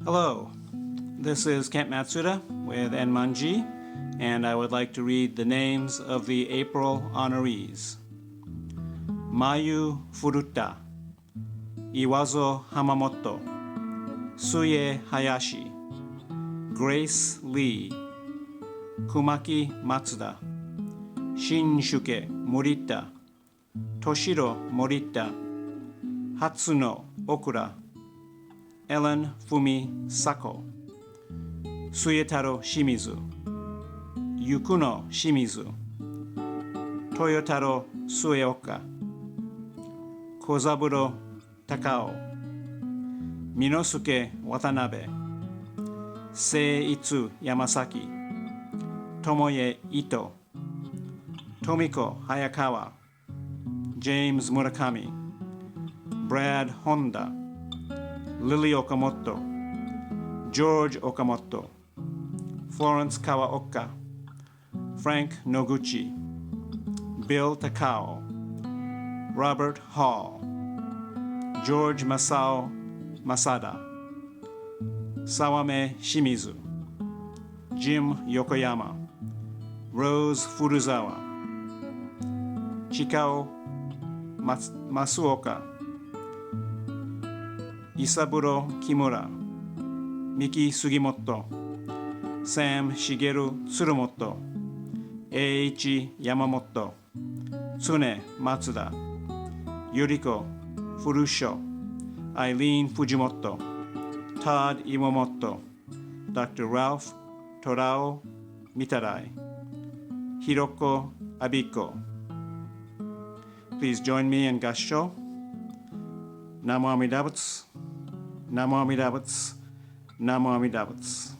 Hello, this is Kent Matsuda with Enmanji, and I would like to read the names of the April honorees. Mayu Furuta, Iwazo Hamamoto, Suye Hayashi, Grace Lee, Kumaki Matsuda, Shinsuke Morita, Toshiro Morita, Hatsuno Okura, Ellen Fumi Sako, Suyetaro Shimizu, Yukuno Shimizu, Toyotaro Sueoka, Kozaburo Takao, Minosuke Watanabe, Seitsu Yamasaki, Tomoye Ito, Tomiko Hayakawa, James Murakami, Brad Honda, Lily Okamoto, George Okamoto, Florence Kawaoka, Frank Noguchi, Bill Takao, Robert Hall, George Masao Masada, Sawame Shimizu, Jim Yokoyama, Rose Furuzawa, Chikao Masuoka, Isaburo Kimura, Miki Sugimoto, Sam Shigeru Tsurumoto, Eiichi Yamamoto, Tsune Matsuda, Yuriko Furusho, Eileen Fujimoto, Todd Iwamoto, Dr. Ralph Torao Mitarai, Hiroko Abiko. Please join me in Gassho. Namo Amida Butsu, Namo Amida Butsu, Namo Amida Butsu.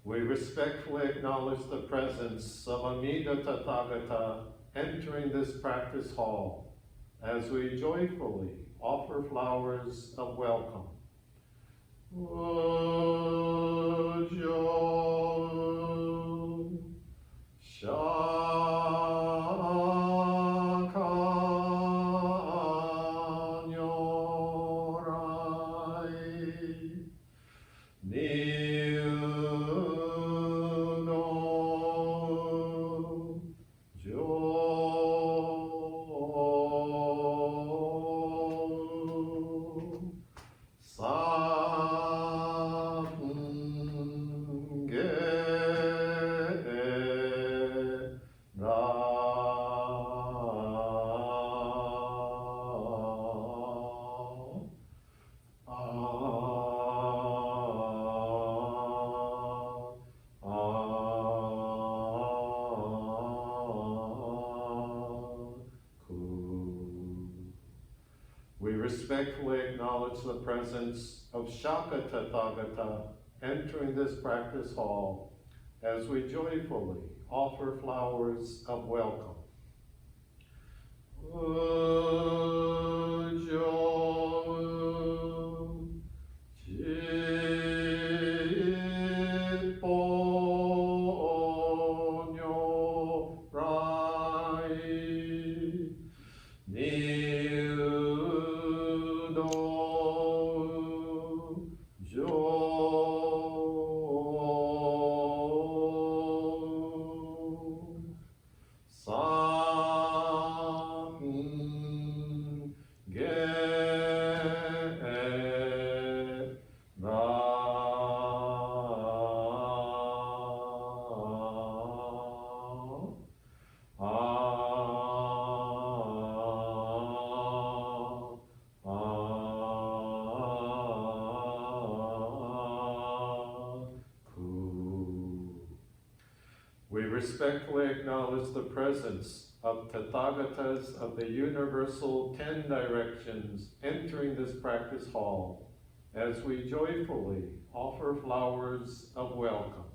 We respectfully acknowledge the presence of Amida Tathagata entering this practice hall as we joyfully offer flowers of welcome. We respectfully acknowledge the presence of Shaka Tathagata entering this practice hall as we joyfully offer flowers of welcome. Near We respectfully acknowledge the presence of Tathagatas of the Universal 10 Directions entering this practice hall as we joyfully offer flowers of welcome.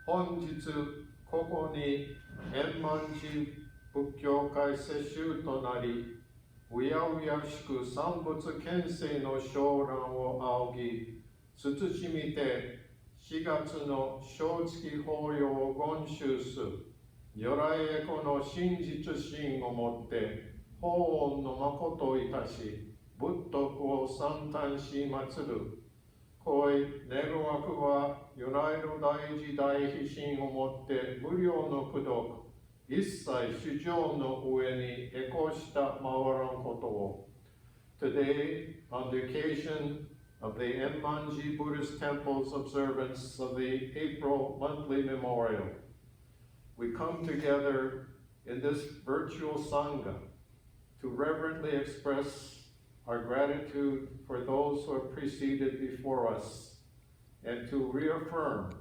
Honjitsu, ここに円満寺仏教会世襲となり、うやうやしく三仏牽制の昇覧を仰ぎ、慎みて4月の正月法要を言修す、如来へこの真実心をもって、法恩の誠をいたし、仏徳を賛嘆し祀る。恋、願わくは、如来の大事大悲心をもって、無料の功徳、一切主情の上にエコした回らんことを。Today, on the occasion of the Enmanji Buddhist Temple's observance of the April monthly memorial, we come together in this virtual Sangha to reverently express our gratitude for those who have preceded before us and to reaffirm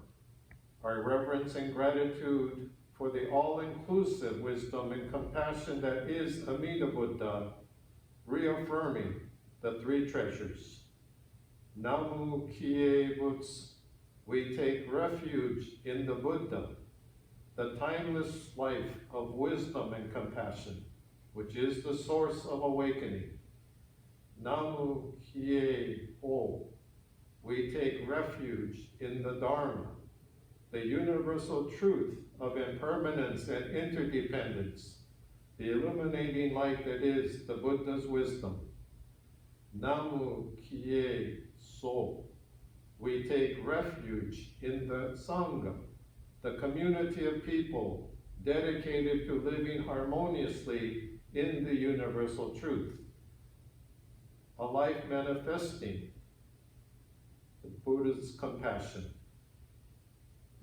our reverence and gratitude for the all-inclusive wisdom and compassion that is Amida Buddha, reaffirming the three treasures. Namo Butsu, we take refuge in the Buddha, the timeless life of wisdom and compassion, which is the source of awakening. Namo Ho, we take refuge in the Dharma, the universal truth of impermanence and interdependence, the illuminating light that is the Buddha's wisdom. Namo So, we take refuge in the Sangha, the community of people dedicated to living harmoniously in the universal truth, a life manifesting the Buddha's compassion.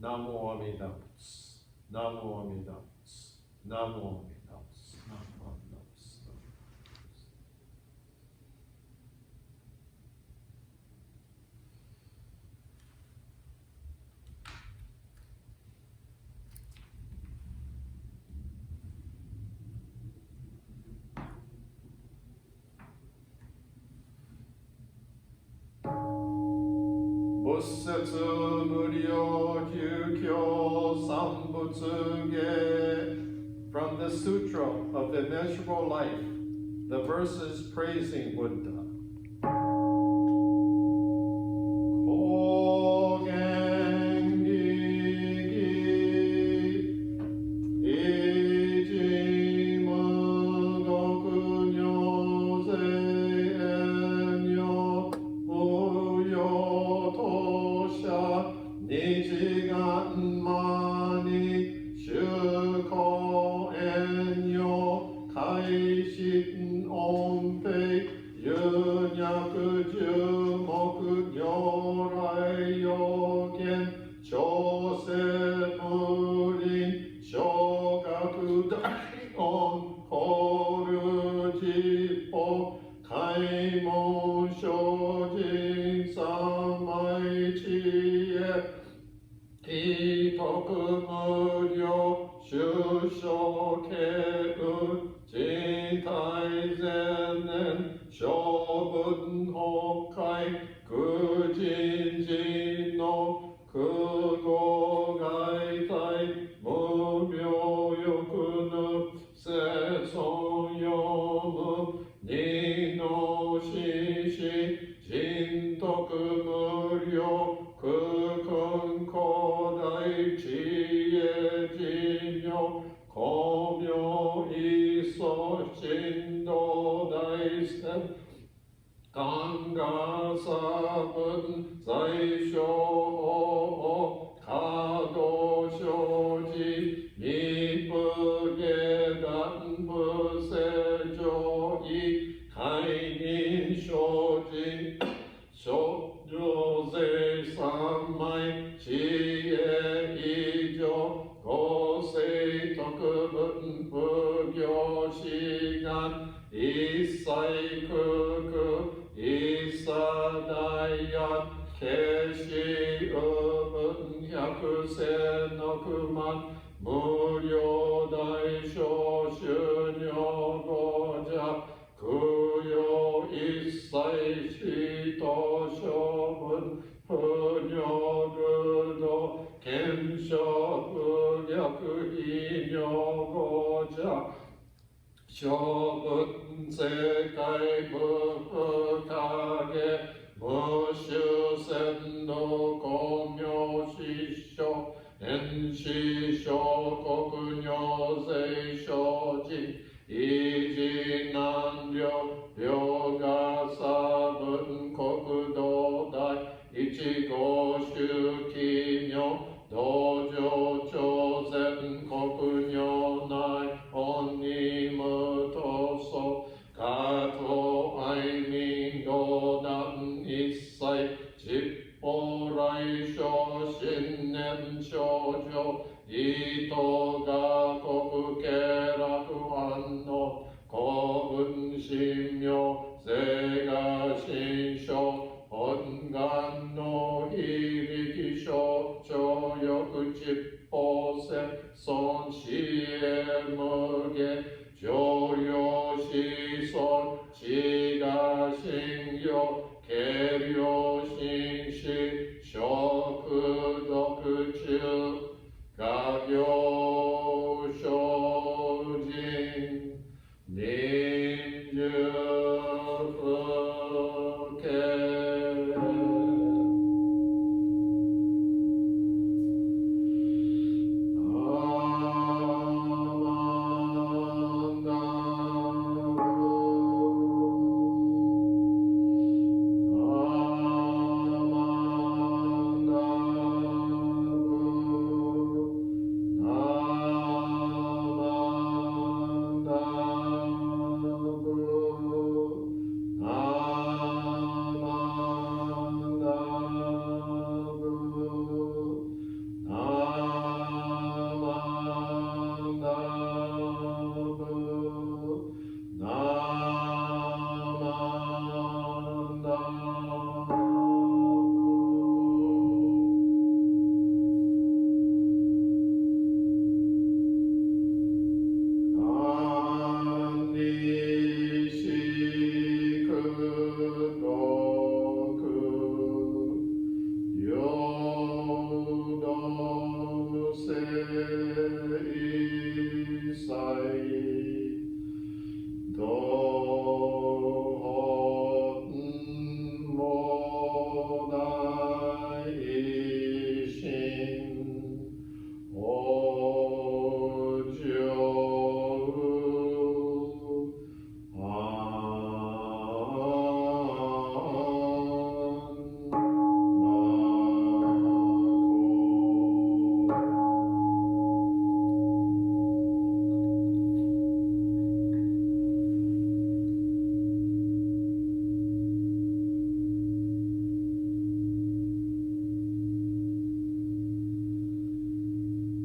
Namo Amida Butsu, Namo Amida Butsu, Namo Amida Butsu, Namo Amida Butsu. Bussetsu Muryo Kyukyo Sambutsuge. From the Sutra of the Immeasurable Life, the verses praising Buddha. Isai kuku 이사다이안 계시음은 약세너그만 무료다이쇼슈녀고자 그요 이사이 시도쇼은 헌녀그도 겐쇼그약 이녀고자 쇼은 세가이 무흑하게 무슈센노 공묘시쇼 엔시쇼 고근요세쇼지 이진난료 료가사분 고구도다이 이치고슈키뇨 도조조센 고근요나이 온니무토소 가토 아이밍도남 이사이 집보라이쇼 신냄쇼조 이토가 고부케라후안노 고은심요 세가신쇼 온간노 히리기쇼 조요그집보세 손시에무게 조요시손 지가신요 계료신시 쇼크도크츠 가교쇼진 민주부케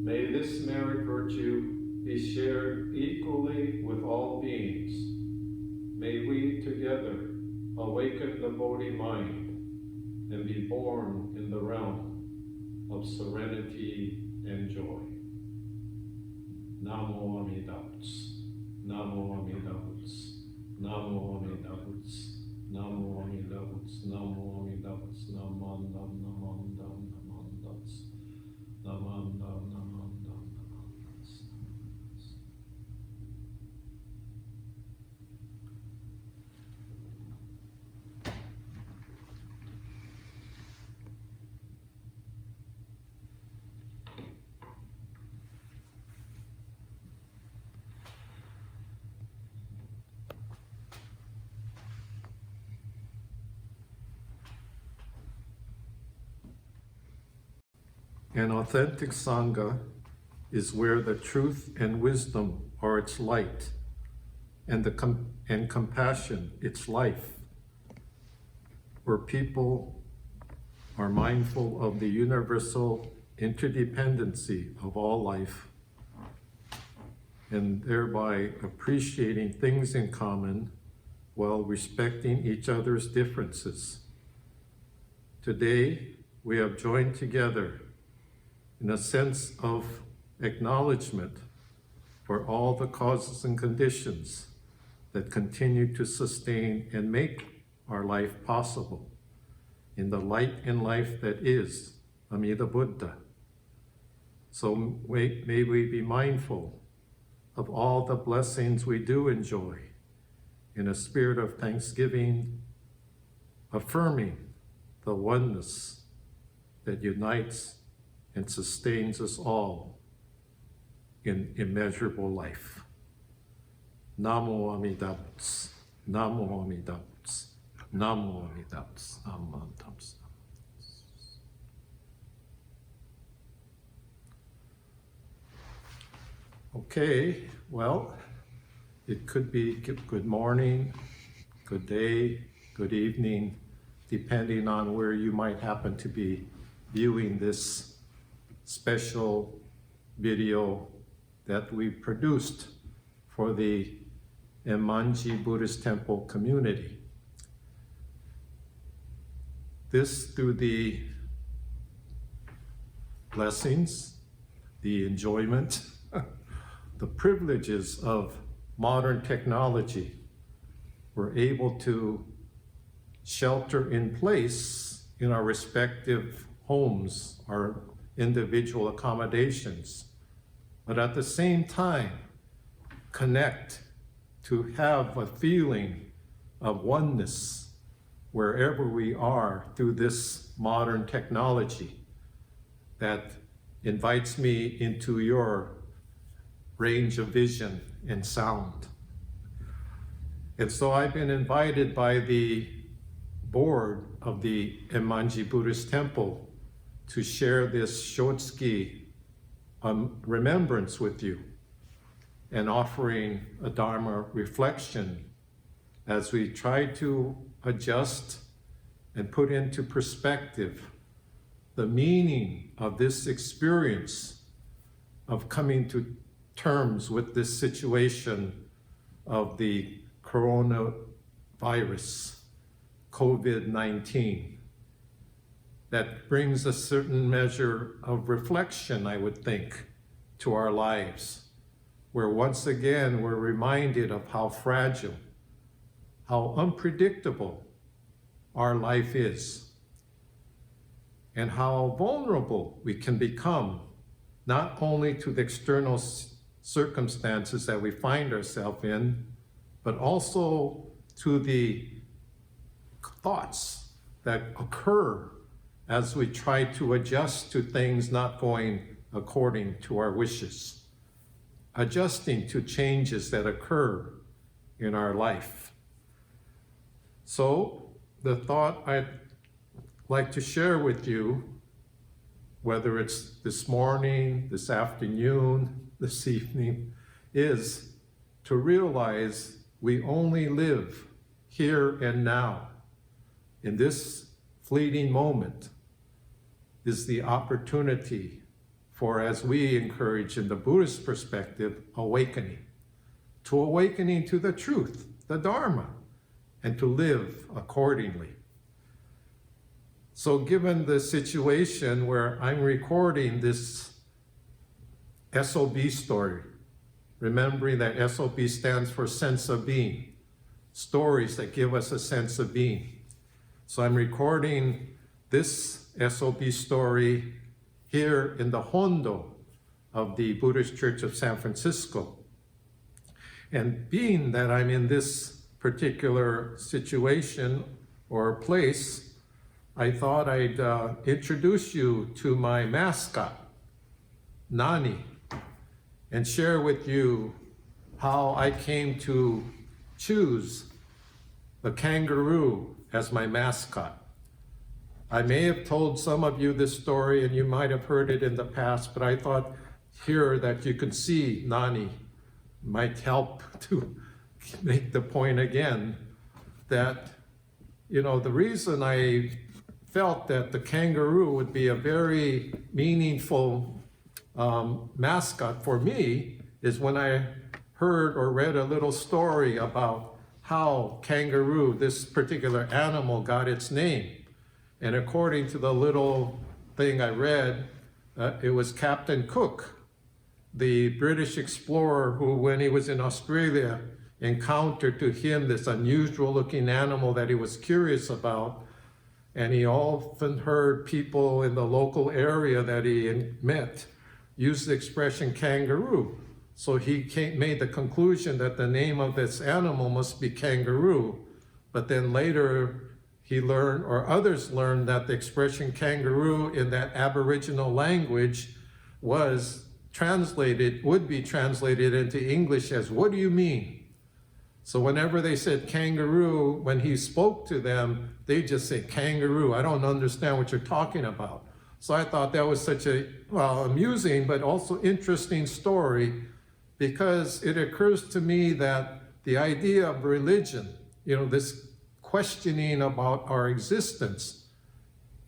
May this merit virtue be shared equally with all beings. May we together awaken the Bodhi mind and be born in the realm of serenity and joy. Namo Amida Butsu. Namo Amida Butsu. Namo Amida Butsu. Namo Amida Butsu. Namo Amida Butsu. Namandam Namandam Namandam Namandam Namandam Namandam. An authentic Sangha is where the truth and wisdom are its light, and compassion its life, where people are mindful of the universal interdependency of all life, and thereby appreciating things in common while respecting each other's differences. Today, we have joined together in a sense of acknowledgement for all the causes and conditions that continue to sustain and make our life possible in the light and life that is Amida Buddha. So may we be mindful of all the blessings we do enjoy in a spirit of thanksgiving, affirming the oneness that unites and sustains us all in immeasurable life. Namo Amida Butsu, Namo Amida Butsu, Namo Amida Butsu, Namo Amida Butsu. Okay, well, it could be good morning, good day, good evening, depending on where you might happen to be viewing this special video that we produced for the Enmanji Buddhist Temple community. This through the blessings, the enjoyment, the privileges of modern technology, we're able to shelter in place in our respective homes, our individual accommodations, but at the same time, connect to have a feeling of oneness wherever we are through this modern technology that invites me into your range of vision and sound. And so I've been invited by the board of the Enmanji Buddhist Temple to share this Shotsuki remembrance with you and offering a Dharma reflection as we try to adjust and put into perspective the meaning of this experience of coming to terms with this situation of the coronavirus, COVID-19, that brings a certain measure of reflection, I would think, to our lives, where once again we're reminded of how fragile, how unpredictable our life is, and how vulnerable we can become, not only to the external circumstances that we find ourselves in, but also to the thoughts that occur as we try to adjust to things not going according to our wishes, adjusting to changes that occur in our life. So the thought I'd like to share with you, whether it's this morning, this afternoon, this evening, is to realize we only live here and now. In this fleeting moment is the opportunity for, as we encourage in the Buddhist perspective, awakening. To awakening to the truth, the Dharma, and to live accordingly. So given the situation where I'm recording this SOB story, remembering that SOB stands for sense of being, stories that give us a sense of being. So I'm recording this SOB story here in the Hondo of the Buddhist Church of San Francisco. And being that I'm in this particular situation or place, I thought I'd introduce you to my mascot, Nani, and share with you how I came to choose the kangaroo as my mascot. I may have told some of you this story and you might have heard it in the past, but I thought here that you could see Nani might help to make the point again that, you know, the reason I felt that the kangaroo would be a very meaningful mascot for me is when I heard or read a little story about how kangaroo, this particular animal, got its name. And according to the little thing I read, it was Captain Cook, the British explorer who, when he was in Australia, encountered to him this unusual looking animal that he was curious about. And he often heard people in the local area that he met use the expression kangaroo. So he made the conclusion that the name of this animal must be kangaroo. But then later he learned, or others learned, that the expression kangaroo in that Aboriginal language would be translated into English as, "What do you mean?" So whenever they said kangaroo, when he spoke to them, they just say kangaroo. I don't understand what you're talking about. So I thought that was such a, amusing, but also interesting story, because it occurs to me that the idea of religion, this questioning about our existence,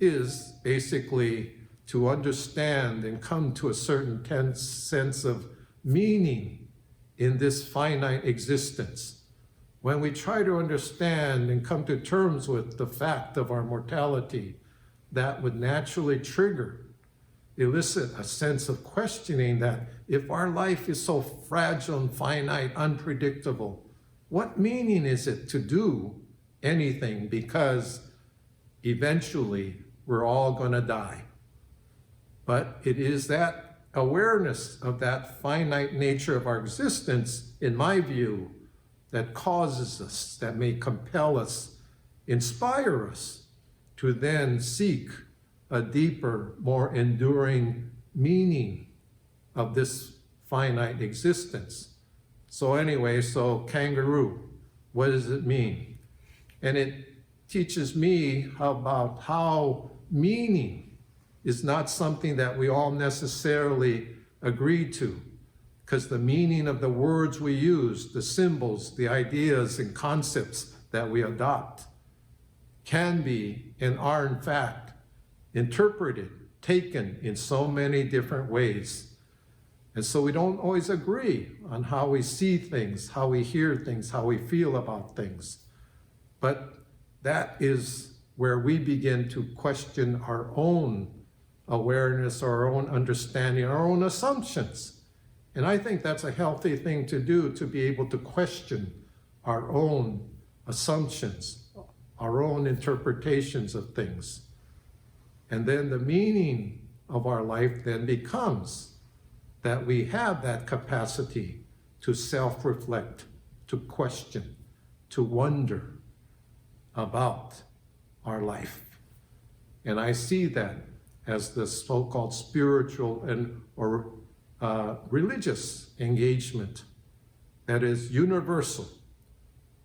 is basically to understand and come to a certain sense of meaning in this finite existence. When we try to understand and come to terms with the fact of our mortality, that would naturally elicit a sense of questioning that if our life is so fragile and finite, unpredictable, what meaning is it to do anything? Because eventually we're all going to die. But it is that awareness of that finite nature of our existence, in my view, that causes us, that may compel us, inspire us to then seek a deeper, more enduring meaning of this finite existence. So anyway, kangaroo, what does it mean? And it teaches me about how meaning is not something that we all necessarily agree to, because the meaning of the words we use, the symbols, the ideas and concepts that we adopt can be and are in fact interpreted, taken in so many different ways. And so we don't always agree on how we see things, how we hear things, how we feel about things. But that is where we begin to question our own awareness, our own understanding, our own assumptions. And I think that's a healthy thing to do, to be able to question our own assumptions, our own interpretations of things. And then the meaning of our life then becomes that we have that capacity to self-reflect, to question, to wonder about our life. And I see that as the so-called spiritual or religious engagement that is universal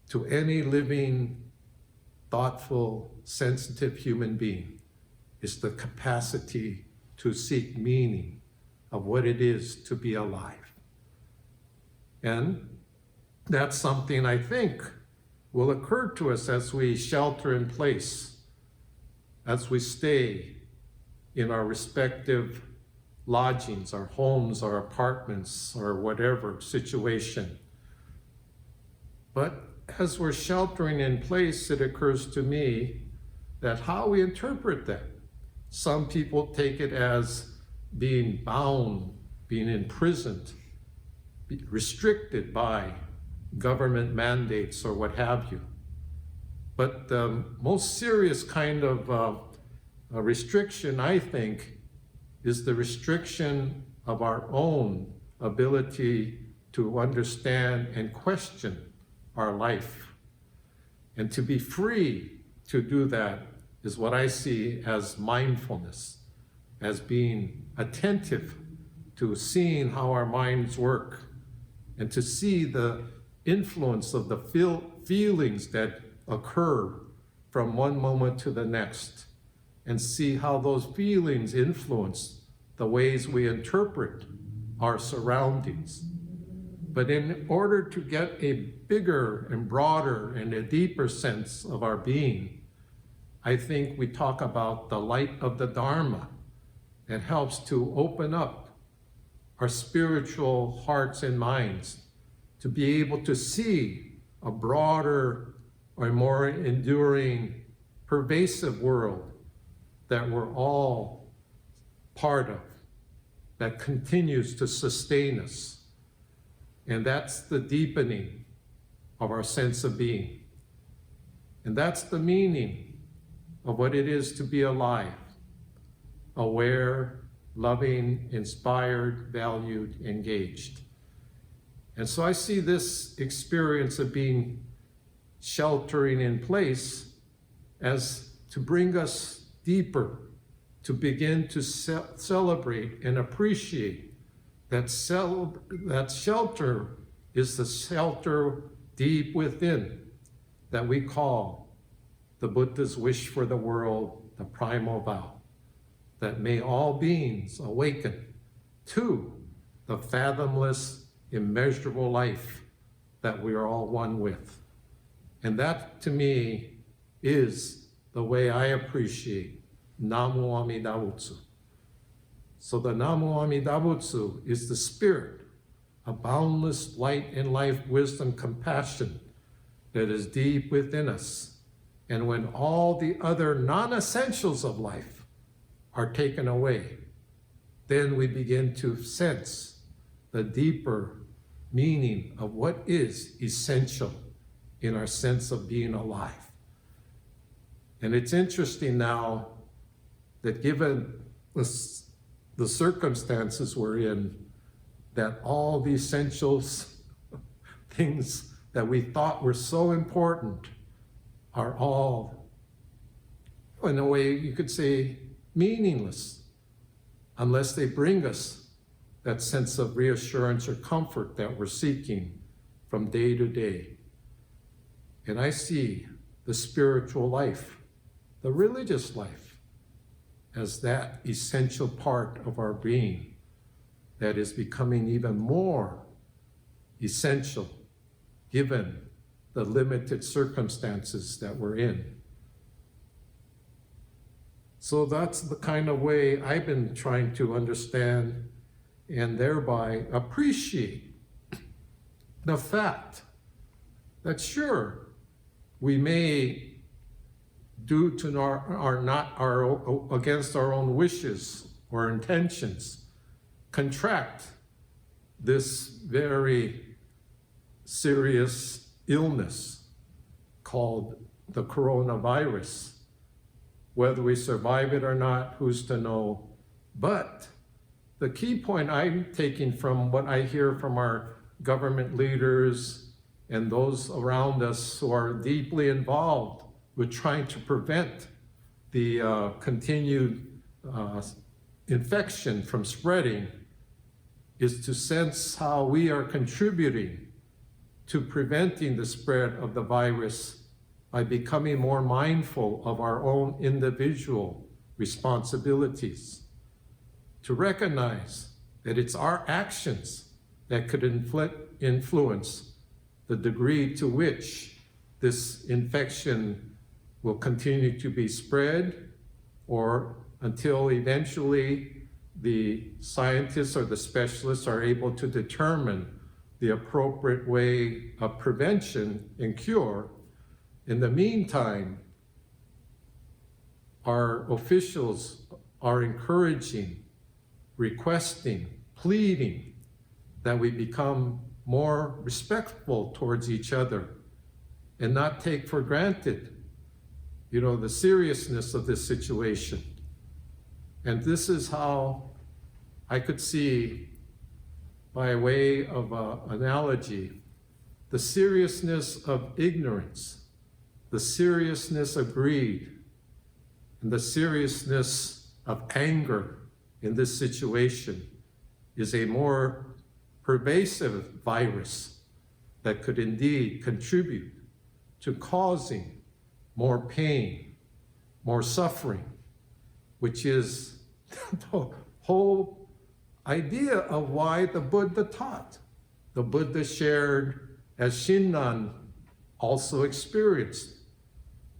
to any living, thoughtful, sensitive human being, is the capacity to seek meaning of what it is to be alive. And that's something I think will occur to us as we shelter in place, as we stay in our respective lodgings, our homes, our apartments, or whatever situation. But as we're sheltering in place, it occurs to me that how we interpret that. Some people take it as being bound, being imprisoned, restricted by government mandates or what have you. But the most serious kind of a restriction, I think, is the restriction of our own ability to understand and question our life. And to be free to do that is what I see as mindfulness, as being attentive to seeing how our minds work, and to see the influence of the feelings that occur from one moment to the next, and see how those feelings influence the ways we interpret our surroundings. But in order to get a bigger and broader and a deeper sense of our being, I think we talk about the light of the Dharma that helps to open up our spiritual hearts and minds to be able to see a broader or more enduring, pervasive world that we're all part of, that continues to sustain us. And that's the deepening of our sense of being. And that's the meaning of what it is to be alive, aware, loving, inspired, valued, engaged. And so I see this experience of being sheltering in place as to bring us deeper, to begin to celebrate and appreciate that shelter is the shelter deep within that we call the Buddha's wish for the world, the primal vow, that may all beings awaken to the fathomless, immeasurable life that we are all one with. And that, to me, is the way I appreciate Namo Amida Butsu. So the Namo Amida Butsu is the spirit of boundless light and life, wisdom, compassion that is deep within us. And when all the other non-essentials of life are taken away, then we begin to sense the deeper meaning of what is essential in our sense of being alive. And it's interesting now that given the circumstances we're in, that all the essentials, things that we thought were so important, are all, in a way you could say, meaningless, unless they bring us that sense of reassurance or comfort that we're seeking from day to day. And I see the spiritual life, the religious life, as that essential part of our being that is becoming even more essential given the limited circumstances that we're in. So that's the kind of way I've been trying to understand and thereby appreciate the fact that sure, we may, due to against our own wishes or intentions, contract this very serious illness called the coronavirus. Whether we survive it or not, who's to know? But the key point I'm taking from what I hear from our government leaders and those around us who are deeply involved with trying to prevent the continued infection from spreading is to sense how we are contributing to preventing the spread of the virus by becoming more mindful of our own individual responsibilities, to recognize that it's our actions that could influence the degree to which this infection will continue to be spread, or until eventually the scientists or the specialists are able to determine the appropriate way of prevention and cure. In the meantime, our officials are encouraging, requesting, pleading that we become more respectful towards each other and not take for granted, the seriousness of this situation. And this is how I could see, by way of analogy, the seriousness of ignorance, the seriousness of greed, and the seriousness of anger in this situation is a more pervasive virus that could indeed contribute to causing more pain, more suffering, which is the whole idea of why the Buddha taught. The Buddha shared, as Shinran also experienced,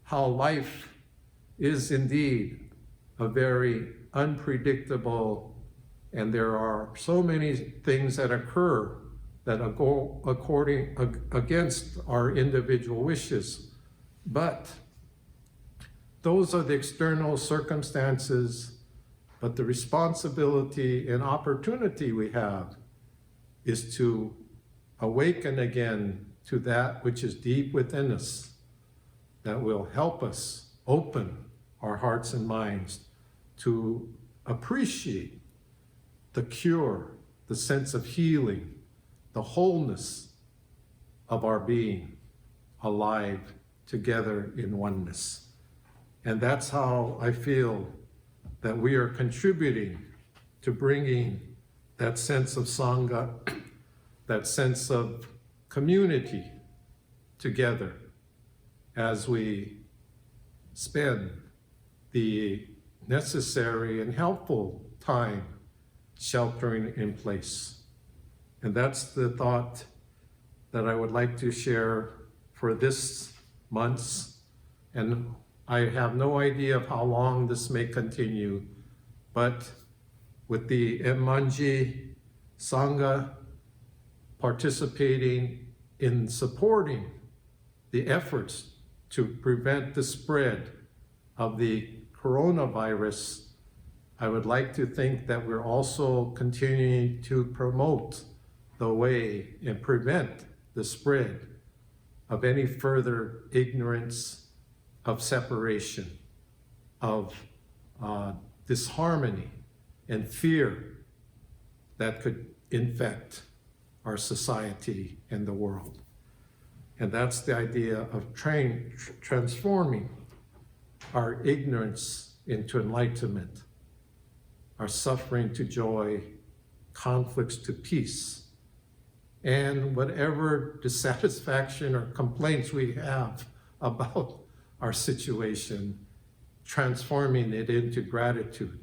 how life is indeed a very unpredictable, and there are so many things that occur that go against our individual wishes. But those are the external circumstances, but the responsibility and opportunity we have is to awaken again to that which is deep within us, that will help us open our hearts and minds to appreciate the cure, the sense of healing, the wholeness of our being, alive together in oneness. And that's how I feel that we are contributing to bringing that sense of Sangha, that sense of community together as we spend the necessary and helpful time sheltering in place. And that's the thought that I would like to share for this month's. And I have no idea of how long this may continue, but with the Enmanji Sangha participating in supporting the efforts to prevent the spread of the coronavirus, I would like to think that we're also continuing to promote the way and prevent the spread of any further ignorance, of separation, of disharmony and fear that could infect our society and the world. And that's the idea of transforming our ignorance into enlightenment, our suffering to joy, conflicts to peace, and whatever dissatisfaction or complaints we have about our situation, transforming it into gratitude.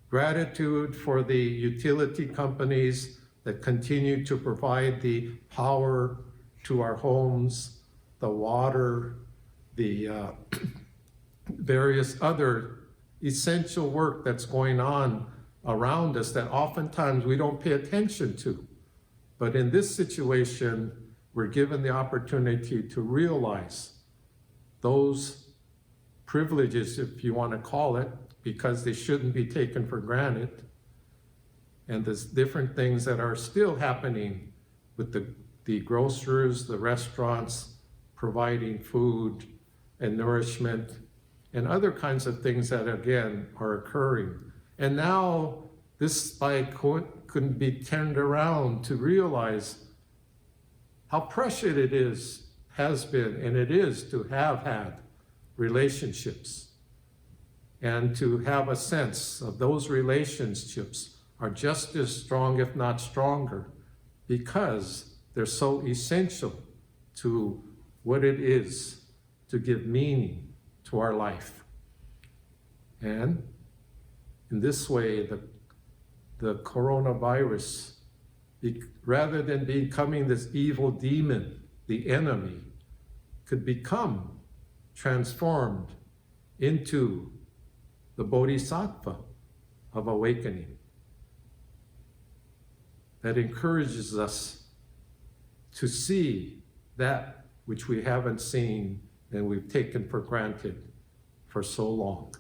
Gratitude for the utility companies that continue to provide the power to our homes, the water, the various other essential work that's going on around us that oftentimes we don't pay attention to. But in this situation, we're given the opportunity to realize those privileges, if you want to call it, because they shouldn't be taken for granted. And there's different things that are still happening with the grocers, the restaurants, providing food and nourishment, and other kinds of things that, again, are occurring. And now this spike couldn't be turned around to realize how precious it has been, and it is to have had relationships, and to have a sense of those relationships are just as strong, if not stronger, because they're so essential to what it is to give meaning to our life. And in this way, the coronavirus, rather than becoming this evil demon, the enemy, could become transformed into the bodhisattva of awakening that encourages us to see that which we haven't seen and we've taken for granted for so long,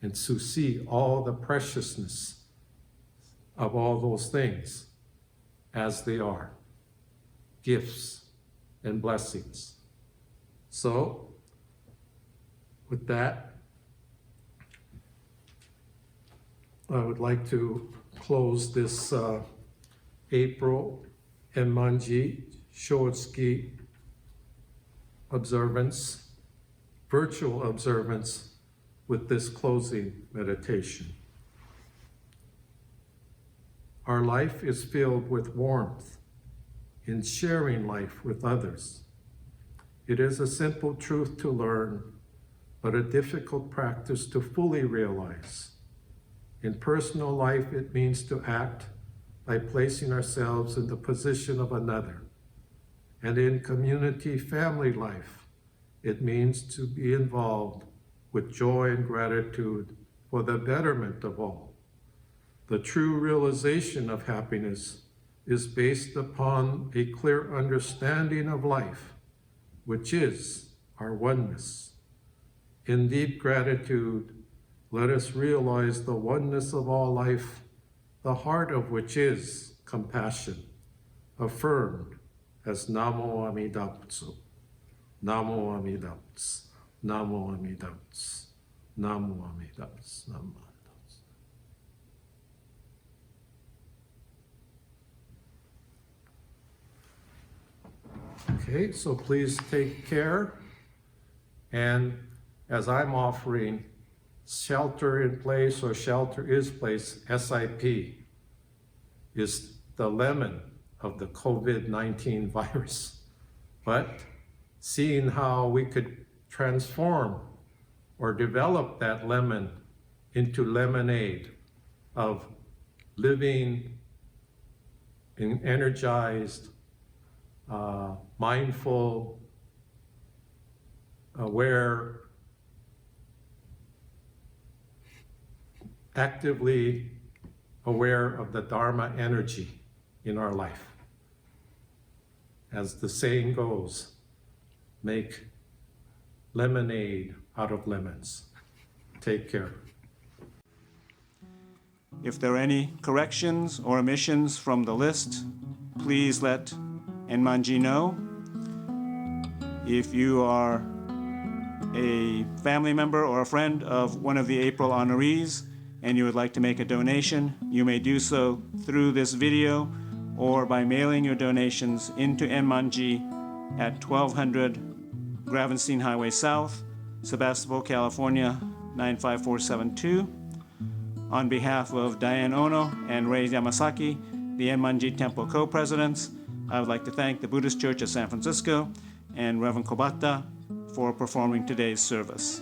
and to see all the preciousness of all those things as they are, gifts and blessings. So, with that, I would like to close this April Enmanji Shotsuki observance, virtual observance, with this closing meditation. Our life is filled with warmth in sharing life with others. It is a simple truth to learn, but a difficult practice to fully realize. In personal life, it means to act by placing ourselves in the position of another. And in community family life, it means to be involved with joy and gratitude for the betterment of all. The true realization of happiness is based upon a clear understanding of life, which is our oneness. In deep gratitude, let us realize the oneness of all life, the heart of which is compassion, affirmed as Namo Amida Butsu. Namo Amida Butsu. Namo Amida Butsu. Namo Amida Butsu. Namo Amida Butsu. Okay, so please take care. And as I'm offering shelter in place or shelter is place, SIP, is the lemon of the COVID-19 virus. But seeing how we could transform or develop that lemon into lemonade of living and energized, mindful, aware, actively aware of the Dharma energy in our life. As the saying goes, make lemonade out of lemons. Take care. If there are any corrections or omissions from the list, please let Enmanji know. If you are a family member or a friend of one of the April honorees and you would like to make a donation, you may do so through this video or by mailing your donations into Enmanji at 1200 Gravenstein Highway South, Sebastopol, California 95472. On behalf of Diane Ono and Ray Yamasaki, the Enmanji Temple co-presidents, I would like to thank the Buddhist Church of San Francisco and Reverend Kobata for performing today's service.